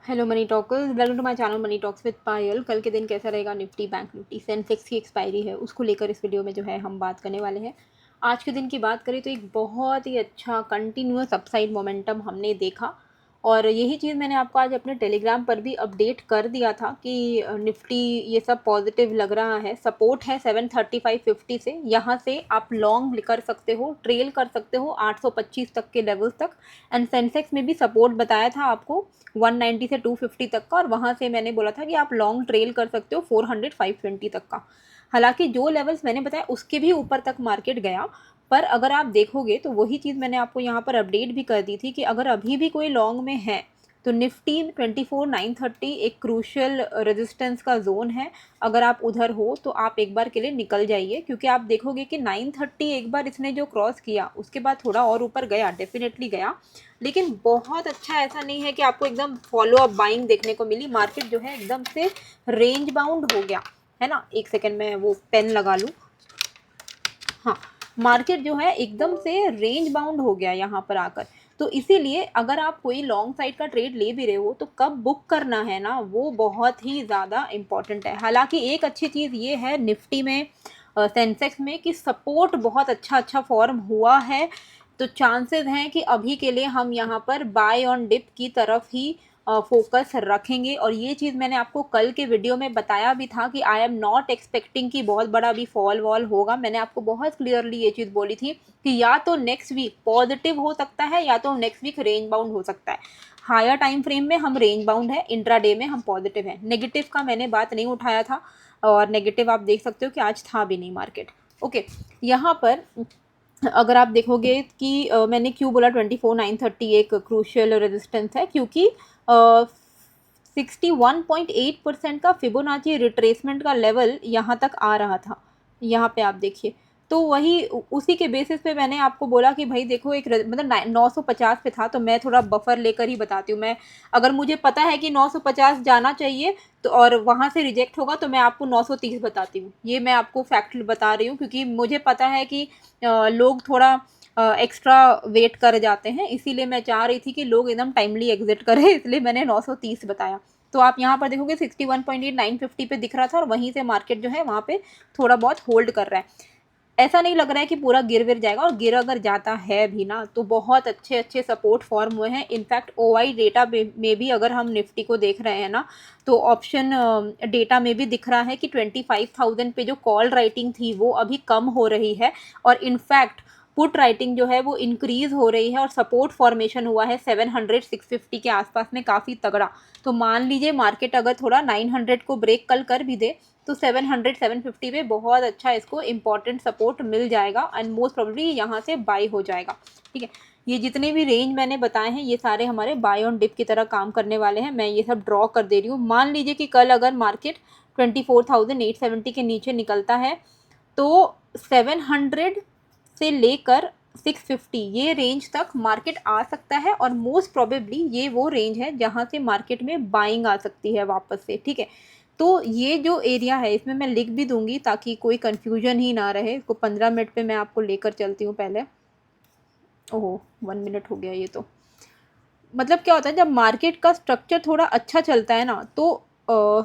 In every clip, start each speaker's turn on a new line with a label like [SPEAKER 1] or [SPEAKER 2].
[SPEAKER 1] Hello money talkers, welcome to my channel money talks with Payal. कल के दिन कैसा रहेगा निफ्टी बैंक निफ्टी सेंसेक्स की एक्सपायरी है, उसको लेकर इस वीडियो में जो है हम बात करने वाले हैं। आज के दिन की बात करें तो एक बहुत ही अच्छा कंटिन्यूअस अपसाइड मोमेंटम हमने देखा और यही चीज़ मैंने आपको आज अपने टेलीग्राम पर भी अपडेट कर दिया था कि निफ्टी ये सब पॉजिटिव लग रहा है। सपोर्ट है 735.50 से, यहाँ से आप लॉन्ग कर सकते हो, ट्रेल कर सकते हो 825 तक के लेवल्स तक। एंड सेंसेक्स में भी सपोर्ट बताया था आपको 190 से 250 तक का, और वहाँ से मैंने बोला था कि आप लॉन्ग ट्रेल कर सकते हो 400 520 तक का। हालांकि जो लेवल्स मैंने बताया उसके भी ऊपर तक मार्केट गया, पर अगर आप देखोगे तो वही चीज़ मैंने आपको यहाँ पर अपडेट भी कर दी थी कि अगर अभी भी कोई लॉन्ग में है तो निफ्टी 24,930 एक क्रूशियल रेजिस्टेंस का जोन है। अगर आप उधर हो तो आप एक बार के लिए निकल जाइए, क्योंकि आप देखोगे कि 930 एक बार इसने जो क्रॉस किया उसके बाद थोड़ा और ऊपर गया, डेफिनेटली गया, लेकिन बहुत अच्छा ऐसा नहीं है कि आपको एकदम फॉलो अप बाइंग देखने को मिली। मार्केट जो है एकदम से रेंज बाउंड हो गया है ना। एक सेकेंड में वो पेन लगा लूँ। हाँ, मार्केट जो है एकदम से रेंज बाउंड हो गया यहाँ पर आकर। तो इसीलिए अगर आप कोई लॉन्ग साइड का ट्रेड ले भी रहे हो तो कब बुक करना है ना, वो बहुत ही ज़्यादा इम्पॉर्टेंट है। हालांकि एक अच्छी चीज़ ये है निफ्टी में, सेंसेक्स में, कि सपोर्ट बहुत अच्छा फॉर्म हुआ है। तो चांसेस हैं कि अभी के लिए हम यहाँ पर बाय ऑन डिप की तरफ ही फोकस रखेंगे। और ये चीज़ मैंने आपको कल के वीडियो में बताया भी था कि आई एम नॉट एक्सपेक्टिंग कि बहुत बड़ा भी फॉल वॉल होगा। मैंने आपको बहुत क्लियरली ये चीज़ बोली थी कि या तो नेक्स्ट वीक पॉजिटिव हो सकता है या तो नेक्स्ट वीक रेंज बाउंड हो सकता है। हायर टाइम फ्रेम में हम रेंज बाउंड है, इंट्राडे में हम पॉजिटिव है। नेगेटिव का मैंने बात नहीं उठाया था, और नेगेटिव आप देख सकते हो कि आज था भी नहीं मार्केट। ओके, यहाँ पर अगर आप देखोगे कि मैंने क्यों बोला 24,930 एक क्रूशियल रेजिस्टेंस है, क्योंकि 61.8% का फिबोनाची रिट्रेसमेंट का लेवल यहाँ तक आ रहा था। यहाँ पे आप देखिए, तो वही उसी के बेसिस पे मैंने आपको बोला कि भाई देखो, एक मतलब 950 पे था, तो मैं थोड़ा बफर लेकर ही बताती हूँ। मैं अगर मुझे पता है कि 950 जाना चाहिए तो और वहाँ से रिजेक्ट होगा तो मैं आपको 930 बताती हूँ। ये मैं आपको फैक्ट बता रही हूँ, क्योंकि मुझे पता है कि लोग थोड़ा एक्स्ट्रा वेट कर जाते हैं, इसीलिए मैं चाह रही थी कि लोग एकदम टाइमली एग्जिट करें, इसलिए मैंने 930 बताया। तो आप यहाँ पर देखोगे 61.8 950 पे दिख रहा था, और वहीं से मार्केट जो है वहाँ पे थोड़ा बहुत होल्ड कर रहा है। ऐसा नहीं लग रहा है कि पूरा गिर विर जाएगा, और गिर अगर जाता है भी ना तो बहुत अच्छे सपोर्ट फॉर्म हुए हैं। इनफैक्ट ओआई डेटा में भी अगर हम निफ्टी को देख रहे हैं ना, तो ऑप्शन डेटा में भी दिख रहा है कि 25,000 पे जो कॉल राइटिंग थी वो अभी कम हो रही है, और इनफैक्ट पुट राइटिंग जो है वो इंक्रीज हो रही है, और सपोर्ट फॉर्मेशन हुआ है 700 650 के आसपास में, काफ़ी तगड़ा। तो मान लीजिए मार्केट अगर थोड़ा 900 को ब्रेक कल कर भी दे तो 700 750 पे बहुत अच्छा इसको इंपॉर्टेंट सपोर्ट मिल जाएगा, एंड मोस्ट प्रोबेबली यहाँ से बाई हो जाएगा। ठीक है, ये जितने भी रेंज मैंने बताए हैं ये सारे हमारे बाय ऑन डिप की तरह काम करने वाले हैं। मैं ये सब ड्रॉ कर दे रही हूँ। मान लीजिए कि कल अगर मार्केट 24,870 के नीचे निकलता है तो 700 से लेकर 650 ये रेंज तक मार्केट आ सकता है, और मोस्ट प्रोबेबली ये वो रेंज है जहाँ से मार्केट में बाइंग आ सकती है वापस से। ठीक है, तो ये जो एरिया है इसमें मैं लिख भी दूंगी ताकि कोई कंफ्यूजन ही ना रहे। इसको 15 मिनट पे मैं आपको लेकर चलती हूँ पहले। ओहो, 1 मिनट हो गया ये तो। मतलब क्या होता है, जब मार्केट का स्ट्रक्चर थोड़ा अच्छा चलता है ना तो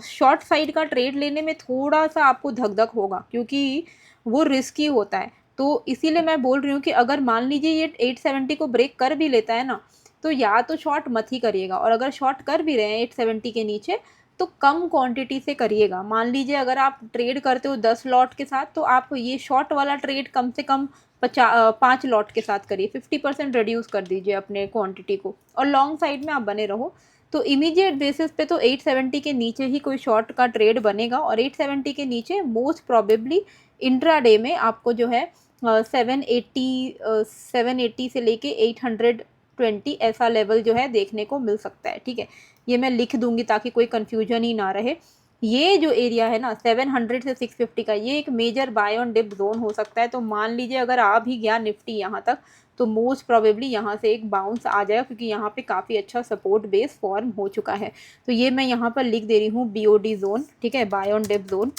[SPEAKER 1] शॉर्ट साइड का ट्रेड लेने में थोड़ा सा आपको धक धक होगा, क्योंकि वो रिस्की होता है। तो इसीलिए मैं बोल रही हूँ कि अगर मान लीजिए ये 870 को ब्रेक कर भी लेता है ना, तो या तो शॉर्ट मत ही करिएगा, और अगर शॉर्ट कर भी रहे हैं 870 के नीचे तो कम क्वांटिटी से करिएगा। मान लीजिए अगर आप ट्रेड करते हो 10 लॉट के साथ, तो आप ये शॉर्ट वाला ट्रेड कम से कम 5 लॉट के साथ करिए। 50% रिड्यूस कर दीजिए अपने क्वांटिटी को, और लॉन्ग साइड में आप बने रहो। तो इमीडिएट बेसिस पे तो 870 के नीचे ही कोई शॉर्ट का ट्रेड बनेगा, और 870 के नीचे मोस्ट प्रोबेबली इंट्राडे में आपको जो है 780 से लेके 820 ऐसा लेवल जो है देखने को मिल सकता है। ठीक है, ये मैं लिख दूंगी ताकि कोई कन्फ्यूजन ही ना रहे। ये जो एरिया है ना 700 से 650 का, ये एक major buy on dip zone हो सकता है। तो मान लीजिए अगर आ भी गया निफ्टी यहाँ तक, तो मोस्ट प्रोबेबली यहाँ से एक बाउंस आ जाएगा, क्योंकि यहाँ पे काफ़ी अच्छा सपोर्ट बेस फॉर्म हो चुका है। तो ये मैं यहाँ पर लिख दे रही हूँ BOD जोन, ठीक है, बाय ऑन डिप जोन,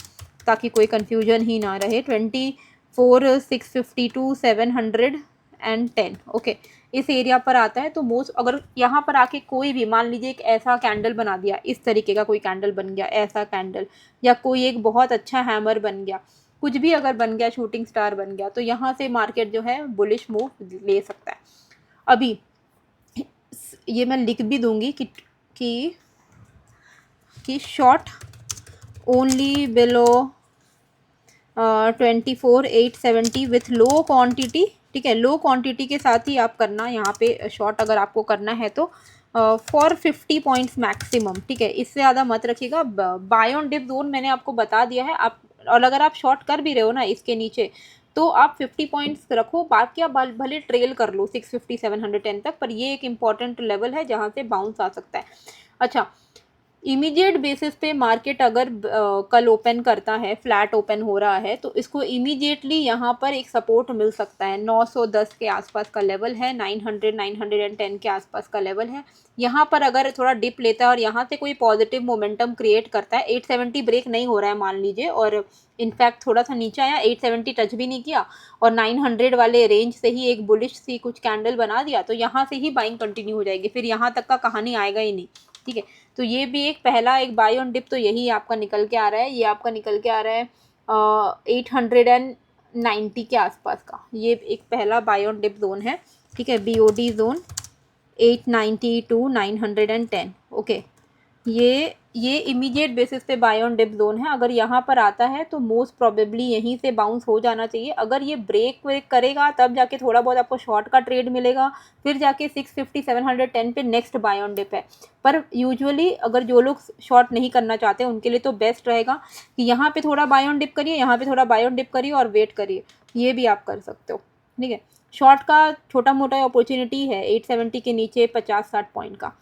[SPEAKER 1] ताकि कोई कन्फ्यूजन ही ना रहे। 24 650 टू 710। ओके, इस एरिया पर आता है तो मोस्ट, अगर यहाँ पर आके कोई भी मान लीजिए एक ऐसा कैंडल बना दिया, इस तरीके का कोई कैंडल बन गया, ऐसा कैंडल, या कोई एक बहुत अच्छा हैमर बन गया, कुछ भी अगर बन गया, शूटिंग स्टार बन गया, तो यहाँ से मार्केट जो है बुलिश मूव ले सकता है। अभी ये मैं लिख भी दूंगी कि short only below 24,870 with low quantity, ठीक है, लो क्वांटिटी के साथ ही आप करना यहाँ पे शॉर्ट अगर आपको करना है तो फॉर 50 पॉइंट्स मैक्सिमम, ठीक है, इससे ज़्यादा मत रखिएगा। बाय ऑन डिप जोन मैंने आपको बता दिया है आप, और अगर आप शॉर्ट कर भी रहे हो ना इसके नीचे तो आप 50 पॉइंट्स रखो, बाकी आप भले ट्रेल कर लो 650 710 तक, पर ये एक इम्पॉर्टेंट लेवल है जहाँ से बाउंस आ सकता है। अच्छा, इमीडिएट बेसिस पे मार्केट अगर कल ओपन करता है, फ्लैट ओपन हो रहा है, तो इसको इमीडिएटली यहाँ पर एक सपोर्ट मिल सकता है। 910 के आसपास का लेवल है, 900 910 के आसपास का लेवल है। यहाँ पर अगर थोड़ा डिप लेता है और यहाँ से कोई पॉजिटिव मोमेंटम क्रिएट करता है, 870 ब्रेक नहीं हो रहा है मान लीजिए, और इनफैक्ट थोड़ा सा नीचे आया, 870 टच भी नहीं किया, और 900 वाले रेंज से ही एक बुलिश सी कुछ कैंडल बना दिया, तो यहाँ से ही बाइंग कंटिन्यू हो जाएगी, फिर यहाँ तक का कहानी आएगा ही नहीं, ठीक है। तो ये भी एक पहला एक बाय ऑन डिप तो यही आपका निकल के आ रहा है, ये आपका निकल के आ रहा है 890 के आसपास का, ये एक पहला बाय ऑन डिप जोन है, ठीक है, BOD जोन 890 टू 910, ओके। ये इमीडिएट बेसिस पे बाय ऑन डिप जोन है। अगर यहाँ पर आता है तो मोस्ट प्रोबेबली यहीं से बाउंस हो जाना चाहिए। अगर ये ब्रेक व्रेक करेगा तब जाके थोड़ा बहुत आपको शॉर्ट का ट्रेड मिलेगा, फिर जाके 650 710 पे नेक्स्ट बाय ऑन डिप है। पर यूजुअली अगर जो लोग शॉर्ट नहीं करना चाहते उनके लिए तो बेस्ट रहेगा कि यहाँ पे थोड़ा बाय ऑन डिप करिए, यहाँ पे थोड़ा बाय ऑन डिप करिए और वेट करिए, ये भी आप कर सकते हो, ठीक है। शॉर्ट का छोटा मोटा अपॉर्चुनिटी है 870 के नीचे 50-60 पॉइंट का।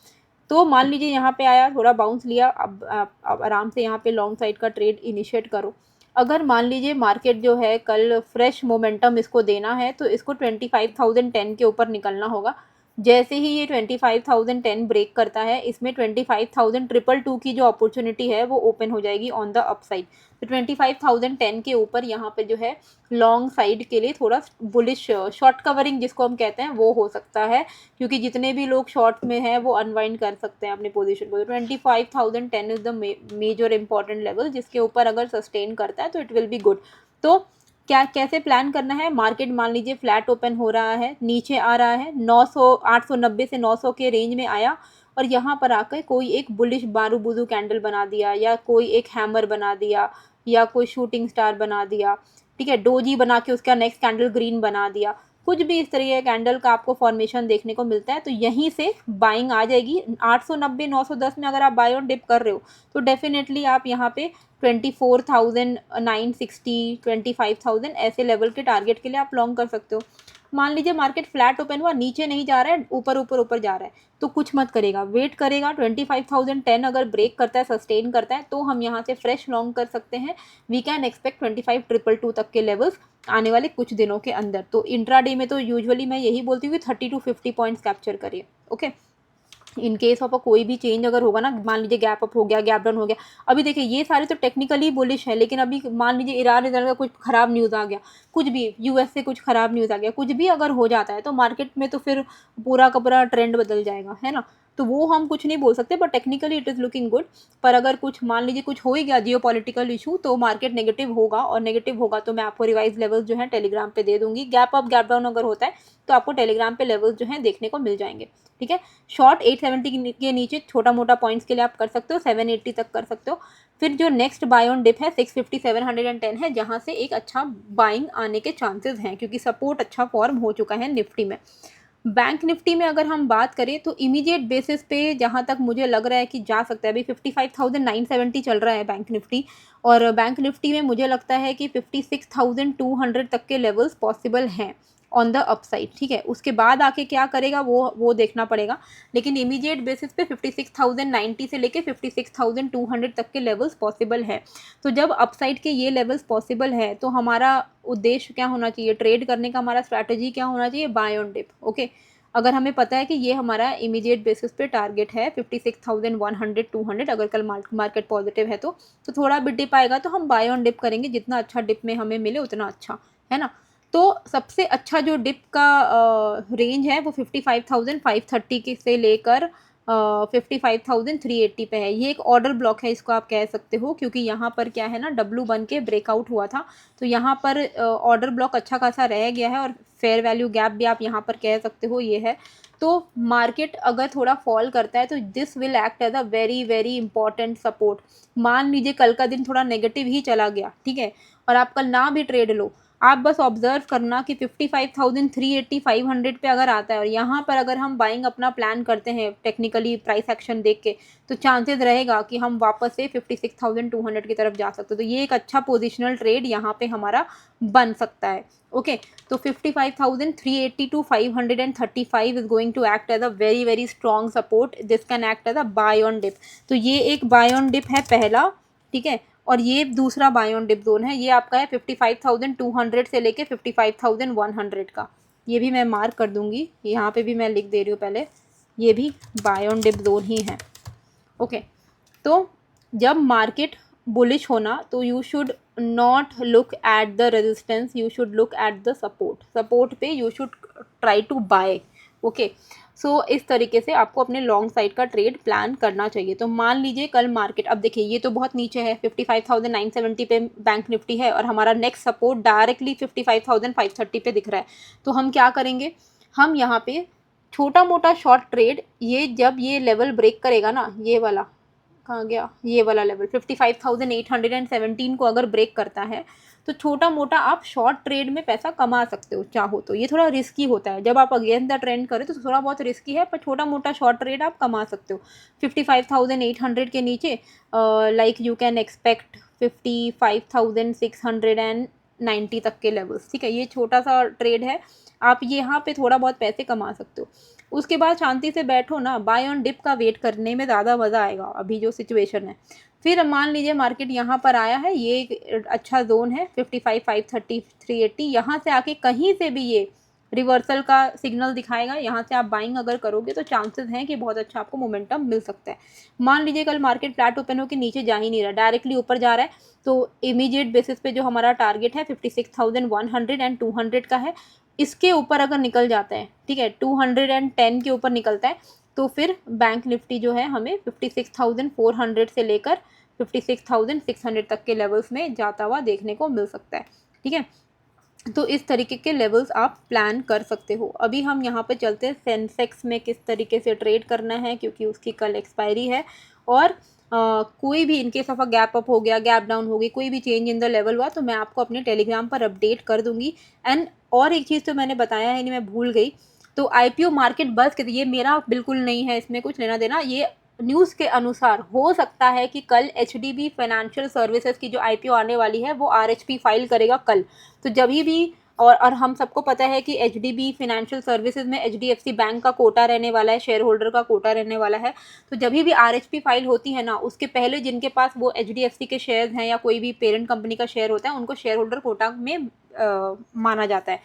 [SPEAKER 1] तो मान लीजिए यहाँ पे आया, थोड़ा बाउंस लिया, अब आराम से यहाँ पे लॉन्ग साइड का ट्रेड इनिशिएट करो। अगर मान लीजिए मार्केट जो है कल फ्रेश मोमेंटम इसको देना है तो इसको 25,010 के ऊपर निकलना होगा। जैसे ही ये 25,010 ब्रेक करता है, इसमें 25,222 की जो अपॉर्चुनिटी है वो ओपन हो जाएगी ऑन द अपसाइड। तो 25,010 के ऊपर यहाँ पे जो है लॉन्ग साइड के लिए थोड़ा बुलिश शॉर्ट कवरिंग जिसको हम कहते हैं वो हो सकता है, क्योंकि जितने भी लोग शॉर्ट में हैं वो अनवाइंड कर सकते हैं अपनी पोजीशन को। 25,010 is the major important level, जिसके ऊपर अगर सस्टेन करता है तो इट विल बी गुड। तो क्या कैसे प्लान करना है, मार्केट मान लीजिए फ्लैट ओपन हो रहा है, नीचे आ रहा है 900 890 से 900 के रेंज में आया, और यहाँ पर आकर कोई एक बुलिश बारूबूदू कैंडल बना दिया, या कोई एक हैमर बना दिया, या कोई शूटिंग स्टार बना दिया, ठीक है, डोजी बना के उसका नेक्स्ट कैंडल ग्रीन बना दिया, कुछ भी इस तरीके का कैंडल का आपको फॉर्मेशन देखने को मिलता है, तो यहीं से बाइंग आ जाएगी। 890 910 में अगर आप बाय ऑन डिप कर रहे हो तो डेफिनेटली आप यहाँ पे 24,960 25,000 ऐसे लेवल के टारगेट के लिए आप लॉन्ग कर सकते हो। मान लीजिए मार्केट फ्लैट ओपन हुआ, नीचे नहीं जा रहा है, ऊपर ऊपर ऊपर जा रहा है, तो कुछ मत करेगा, वेट करेगा। 25,010 अगर ब्रेक करता है, सस्टेन करता है, तो हम यहाँ से फ्रेश लॉन्ग कर सकते हैं। वी कैन एक्सपेक्ट 25,222 तक के लेवल्स आने वाले कुछ दिनों के अंदर। तो इंट्राडे में तो यूजुअली मैं यही बोलती हूँ कि 30 to 50 पॉइंट्स कैप्चर करिए, ओके। इन केस ऑफ कोई भी चेंज अगर होगा ना, मान लीजिए गैप अप हो गया, गैप डाउन हो गया, अभी देखिए ये सारे तो टेक्निकली बुलिश है, लेकिन अभी मान लीजिए ईरान का कुछ खराब न्यूज़ आ गया, कुछ भी यूएस से कुछ खराब न्यूज़ आ गया, कुछ भी अगर हो जाता है तो मार्केट में तो फिर पूरा का पूरा ट्रेंड बदल जाएगा, है ना। तो वो हम कुछ नहीं बोल सकते, but technically it is looking good. पर अगर कुछ मान लीजिए कुछ हो ही गया जियो पॉलिटिकल इशू, तो मार्केट नेगेटिव होगा, और नेगेटिव होगा तो मैं आपको रिवाइज लेवल्स जो है टेलीग्राम पे दे दूंगी। गैप अप गैप डाउन अगर होता है तो आपको टेलीग्राम पे लेवल्स जो है देखने को मिल जाएंगे, ठीक है। शॉर्ट 870 के नीचे छोटा मोटा पॉइंट्स के लिए आप कर सकते हो, 780 तक कर सकते हो। फिर जो नेक्स्ट बाय ऑन डिप है 650 710 है, जहाँ से एक अच्छा बाइंग आने के चांसेस हैं, क्योंकि सपोर्ट अच्छा फॉर्म हो चुका है निफ्टी में। बैंक निफ्टी में अगर हम बात करें तो इमीडिएट बेसिस पे जहाँ तक मुझे लग रहा है कि जा सकता है, अभी 55,970 चल रहा है बैंक निफ्टी, और बैंक निफ्टी में मुझे लगता है कि 56,200 तक के लेवल्स पॉसिबल हैं ऑन द अपसाइड, ठीक है। उसके बाद आके क्या करेगा वो देखना पड़ेगा, लेकिन इमीडिएट बेसिस पे 56,090 से लेके 56,200 तक के लेवल्स पॉसिबल है। तो जब अपसाइड के ये लेवल्स पॉसिबल है तो हमारा उद्देश्य क्या होना चाहिए, ट्रेड करने का हमारा स्ट्रैटेजी क्या होना चाहिए, बाय ऑन डिप, ओके। अगर हमें पता है कि ये हमारा इमीडिएट बेसिस पे टारगेट है 56,100 200, अगर कल मार्केट पॉजिटिव है तो थोड़ा भी डिप आएगा तो हम बाय ऑन डिप करेंगे, जितना अच्छा डिप में हमें मिले उतना अच्छा, है ना। तो सबसे अच्छा जो डिप का रेंज है वो 55,530 के से लेकर 55,380 पे है। ये एक ऑर्डर ब्लॉक है, इसको आप कह सकते हो, क्योंकि यहाँ पर क्या है ना, डब्लू बन के ब्रेकआउट हुआ था, तो यहाँ पर ऑर्डर ब्लॉक अच्छा खासा रह गया है, और फेयर वैल्यू गैप भी आप यहाँ पर कह सकते हो ये है। तो मार्केट अगर थोड़ा फॉल करता है तो this will act as a very very important support. मान लीजिए कल का दिन थोड़ा नेगेटिव ही चला गया, ठीक है, और आप कल ना भी ट्रेड लो, आप बस ऑब्जर्व करना कि 55,380 500 पे अगर आता है, और यहाँ पर अगर हम बाइंग अपना प्लान करते हैं टेक्निकली प्राइस एक्शन देख के, तो चांसेस रहेगा कि हम वापस से 56,200 की तरफ जा सकते हैं। तो ये एक अच्छा पोजिशनल ट्रेड यहाँ पे हमारा बन सकता है। ओके, तो 55,380 to 535 is going to act as a very very strong support, this can act as a buy on dip. तो ये एक बाय ऑन डिप है पहला, ठीक है, और ये दूसरा बाय ऑन डिप जोन है, ये आपका है 55,200 से लेके 55,100 का। ये भी मैं मार्क कर दूंगी, यहाँ पे भी मैं लिख दे रही हूँ पहले, ये भी बाय ऑन डिप जोन ही है। ओके, तो जब मार्केट बुलिश होना, तो you should not look at the resistance, you should look at the support, support पे you should try to buy. Okay, so इस तरीके से आपको अपने लॉन्ग साइड का ट्रेड प्लान करना चाहिए। तो मान लीजिए कल मार्केट, अब देखिए ये तो बहुत नीचे है, 55,970 पे बैंक निफ्टी है, और हमारा नेक्स्ट सपोर्ट डायरेक्टली 55,530 पे दिख रहा है। तो हम क्या करेंगे, हम यहाँ पे छोटा मोटा शॉर्ट ट्रेड, ये जब ये लेवल ब्रेक करेगा ना, ये वाला कहाँ गया, ये वाला लेवल 55,817 को अगर ब्रेक करता है, तो छोटा मोटा आप शॉर्ट ट्रेड में पैसा कमा सकते हो चाहो तो। ये थोड़ा रिस्की होता है, जब आप अगेंस्ट द ट्रेंड करें तो थोड़ा बहुत रिस्की है, पर छोटा मोटा शॉर्ट ट्रेड आप कमा सकते हो। 55,800 के नीचे लाइक यू कैन एक्सपेक्ट 55,690 तक के लेवल्स, ठीक है, ये छोटा सा ट्रेड है, आप यहाँ पे थोड़ा बहुत पैसे कमा सकते हो। उसके बाद शांति से बैठो ना, बाय ऑन डिप का वेट करने में ज़्यादा मज़ा आएगा अभी जो सिचुएशन है। फिर मान लीजिए मार्केट यहाँ पर आया है, ये एक अच्छा जोन है 55,530 380, यहाँ से आके कहीं से भी ये रिवर्सल का सिग्नल दिखाएगा, यहाँ से आप बाइंग अगर करोगे तो चांसेस हैं कि बहुत अच्छा आपको मोमेंटम मिल सकता है। मान लीजिए कल मार्केट फ्लैट ओपन हो के नीचे जा ही नहीं रहा, डायरेक्टली ऊपर जा रहा है, तो इमीडिएट बेसिस पे जो हमारा टारगेट है 56,100 एंड 200 का है, इसके ऊपर अगर निकल जाता है, ठीक है, 210 के ऊपर निकलता है, तो फिर बैंक निफ्टी जो है हमें 56,400 से लेकर 56,600 तक के लेवल्स में जाता हुआ देखने को मिल सकता है, ठीक है। तो इस तरीके के लेवल्स आप प्लान कर सकते हो। अभी हम यहाँ पे चलते हैं सेंसेक्स में किस तरीके से ट्रेड करना है, क्योंकि उसकी कल एक्सपायरी है, और कोई भी in case of a gap up हो गया, गैप डाउन हो गई, कोई भी चेंज इन द लेवल हुआ, तो मैं आपको अपने टेलीग्राम पर अपडेट कर दूंगी। एंड और एक चीज़ तो मैंने बताया है नहीं, मैं भूल गई, तो आईपीओ मार्केट बस के, ये मेरा बिल्कुल नहीं है, इसमें कुछ लेना देना, ये न्यूज़ के अनुसार हो सकता है कि कल एचडीबी फाइनेंशियल सर्विसेज की जो आईपीओ आने वाली है वो आरएचपी फाइल करेगा कल, तो जब भी, और हम सबको पता है कि एचडीबी फाइनेंशियल सर्विसेज में एचडीएफसी बैंक का कोटा रहने वाला है, शेयर होल्डर का कोटा रहने वाला है, तो जब भी आरएचपी फाइल होती है ना, उसके पहले जिनके पास वो एचडीएफसी के शेयर्स हैं या कोई भी पेरेंट कंपनी का शेयर होता है, उनको शेयर होल्डर कोटा में माना जाता है।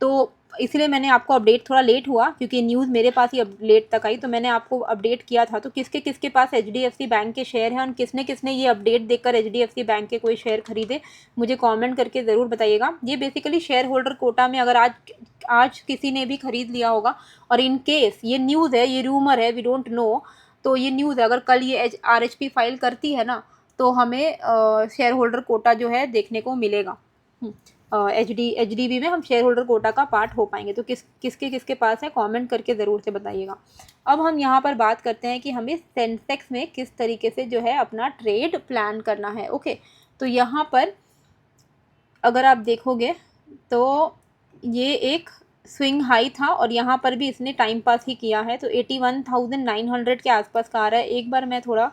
[SPEAKER 1] तो इसलिए मैंने आपको अपडेट, थोड़ा लेट हुआ क्योंकि न्यूज़ मेरे पास ही लेट तक आई, तो मैंने आपको अपडेट किया था। तो किसके किसके पास एचडीएफसी बैंक के शेयर हैं और किसने किसने ये अपडेट देखकर एचडीएफसी बैंक के कोई शेयर खरीदे, मुझे कमेंट करके ज़रूर बताइएगा। ये बेसिकली शेयर होल्डर कोटा में अगर आज किसी ने भी खरीद लिया होगा, और इन केस ये न्यूज़ है, ये रूमर है, वी डोंट नो, तो ये न्यूज़ है, अगर कल ये आरएचपी फाइल करती है ना, तो हमें शेयर होल्डर कोटा जो है देखने को मिलेगा। एचडीबी में हम शेयर होल्डर कोटा का पार्ट हो पाएंगे। तो किसके किसके पास है, कमेंट करके ज़रूर से बताइएगा। अब हम यहाँ पर बात करते हैं कि हमें सेंसेक्स में किस तरीके से जो है अपना ट्रेड प्लान करना है। ओके, तो यहाँ पर अगर आप देखोगे तो ये एक स्विंग हाई था, और यहाँ पर भी इसने टाइम पास ही किया है, तो 81,900 के आसपास का आ रहा है। एक बार मैं थोड़ा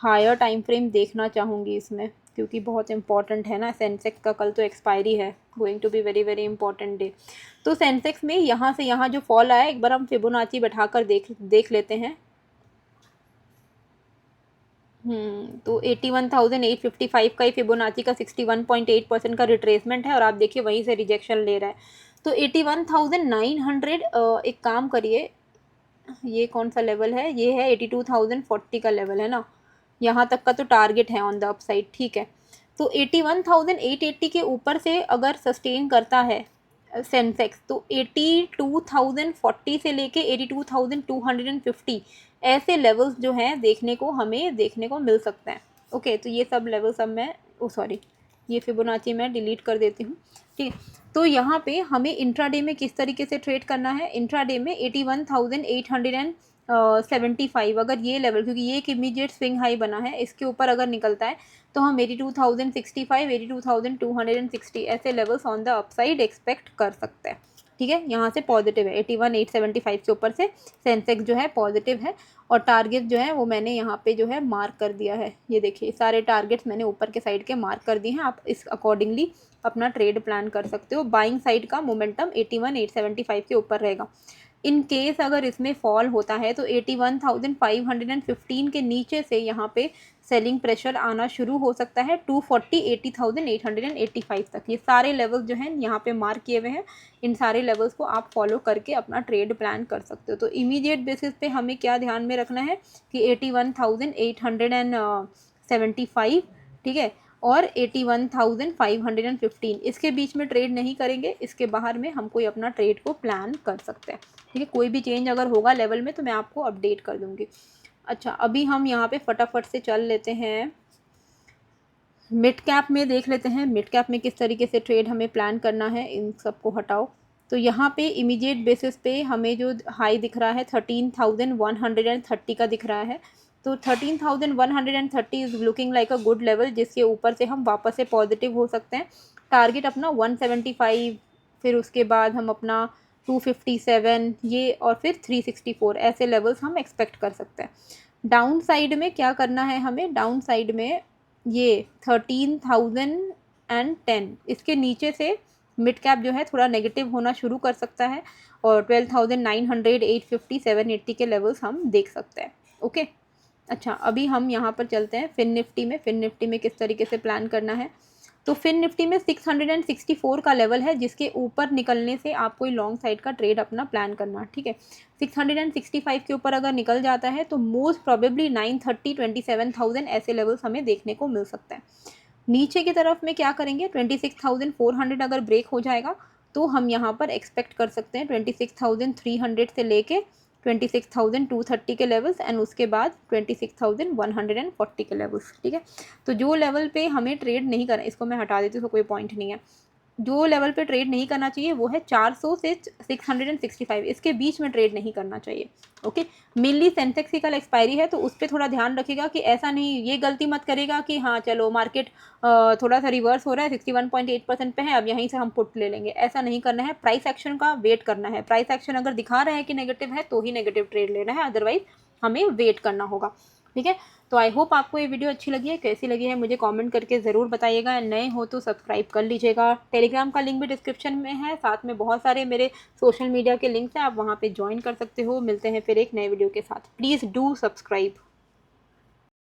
[SPEAKER 1] हायर टाइम फ्रेम देखना चाहूँगी इसमें, क्योंकि बहुत इंपॉर्टेंट है ना, सेंसेक्स का कल तो एक्सपायरी है, going to be very very important day. तो सेंसेक्स में यहाँ से यहाँ जो फॉल आया, एक बार हम फिबोनाची बैठाकर देख लेते हैं। तो 81,855 का ही फिबोनाची का 61.8% का रिट्रेसमेंट है, और आप देखिए वहीं से रिजेक्शन ले रहा है। तो 81,900, एक काम करिए, ये कौन सा लेवल है, ये है 82,040 का लेवल है ना, यहाँ तक का तो टारगेट है ऑन द अपसाइड, ठीक है। तो 81,880 के ऊपर से अगर सस्टेन करता है, सेंसेक्स, तो 82,040 से लेके 82,250 ऐसे लेवल्स जो हैं देखने को मिल सकते हैं। ओके, तो ये सब लेवल्स अब मैं सॉरी, ये फिबोनाची मैं डिलीट कर देती हूँ। ठीक है, तो यहाँ पे हमें इंट्राडे में किस तरीके से ट्रेड करना है। इंट्राडे में 81,875 अगर ये लेवल, क्योंकि ये एक इमीडिएट स्विंग हाई बना है, इसके ऊपर अगर निकलता है तो हम 82,065, 82,260 ऐसे levels on the upside expect कर सकते हैं। ठीक है, यहाँ से पॉजिटिव है, 81,875 के ऊपर से सेंसेक्स जो है पॉजिटिव है, और टारगेट जो है वो मैंने यहाँ पे जो है मार्क कर दिया है। ये देखिए सारे टारगेट्स मैंने ऊपर के साइड के मार्क कर दिए हैं, आप इस अकॉर्डिंगली अपना ट्रेड प्लान कर सकते हो। बाइंग साइड का मोमेंटम 81,875 के ऊपर रहेगा। इन केस अगर इसमें फॉल होता है तो 81,515 के नीचे से यहाँ पे सेलिंग प्रेशर आना शुरू हो सकता है 240, 80,885 तक। ये सारे लेवल्स जो हैं यहाँ पे मार्क किए हुए हैं, इन सारे लेवल्स को आप फॉलो करके अपना ट्रेड प्लान कर सकते हो। तो इमीडिएट बेसिस पे हमें क्या ध्यान में रखना है कि 81,875, ठीक है, और 81,515 इसके बीच में ट्रेड नहीं करेंगे, इसके बाहर में हम कोई अपना ट्रेड को प्लान कर सकते हैं। ठीक है, कोई भी चेंज अगर होगा लेवल में तो मैं आपको अपडेट कर दूंगी। अच्छा, अभी हम यहाँ पे फटाफट से चल लेते हैं मिड कैप में, देख लेते हैं मिड कैप में किस तरीके से ट्रेड हमें प्लान करना है। इन सबको हटाओ, तो यहाँ पे इमीडिएट बेसिस पे हमें जो हाई दिख रहा है 13,130 का दिख रहा है, तो 13,130 is looking like a good level, जिसके ऊपर से हम वापस से पॉजिटिव हो सकते हैं। टारगेट अपना 175, फिर उसके बाद हम अपना 257 ये, और फिर 364 ऐसे लेवल्स हम एक्सपेक्ट कर सकते हैं। डाउन साइड में क्या करना है हमें, डाउन साइड में ये 13,010 इसके नीचे से मिड कैप जो है थोड़ा नेगेटिव होना शुरू कर सकता है, और 12,900, 850, 780 के लेवल्स हम देख सकते हैं। ओके, अच्छा अभी हम यहाँ पर चलते हैं फिन निफ्टी में। फिन निफ्टी में किस तरीके से प्लान करना है, तो फिन निफ्टी में 664 का लेवल है, जिसके ऊपर निकलने से आप कोई लॉन्ग साइड का ट्रेड अपना प्लान करना। ठीक है, 665 के ऊपर अगर निकल जाता है तो मोस्ट प्रोबेबली 930, 27,000 ऐसे लेवल्स हमें देखने को मिल सकता है। नीचे की तरफ में क्या करेंगे, 26,400 अगर ब्रेक हो जाएगा तो हम यहाँ पर एक्सपेक्ट कर सकते हैं 26,300 से लेके 26,230 के लेवल्स, एंड उसके बाद 26,140 के लेवल्स। ठीक है, तो जो लेवल पे हमें ट्रेड नहीं करना, इसको मैं हटा देती हूँ, तो कोई पॉइंट नहीं है। जो लेवल पे ट्रेड नहीं करना चाहिए वो है 400 से 665, इसके बीच में ट्रेड नहीं करना चाहिए। ओके, मेनली सेंसेक्स की कल एक्सपायरी है, तो उस पर थोड़ा ध्यान रखिएगा कि ऐसा नहीं, ये गलती मत करेगा कि हाँ चलो मार्केट थोड़ा सा रिवर्स हो रहा है, 61.8% पे है, अब यहीं से हम पुट ले लेंगे, ऐसा नहीं करना है। प्राइस एक्शन का वेट करना है, प्राइस एक्शन अगर दिखा रहा है कि नेगेटिव है तो ही नेगेटिव ट्रेड लेना है, अदरवाइज हमें वेट करना होगा। ठीक है, तो आई होप आपको ये वीडियो अच्छी लगी है। कैसी लगी है मुझे कमेंट करके ज़रूर बताइएगा। नए हो तो सब्सक्राइब कर लीजिएगा। टेलीग्राम का लिंक भी डिस्क्रिप्शन में है, साथ में बहुत सारे मेरे सोशल मीडिया के लिंक्स हैं, आप वहाँ पे ज्वाइन कर सकते हो। मिलते हैं फिर एक नए वीडियो के साथ, प्लीज़ डू सब्सक्राइब।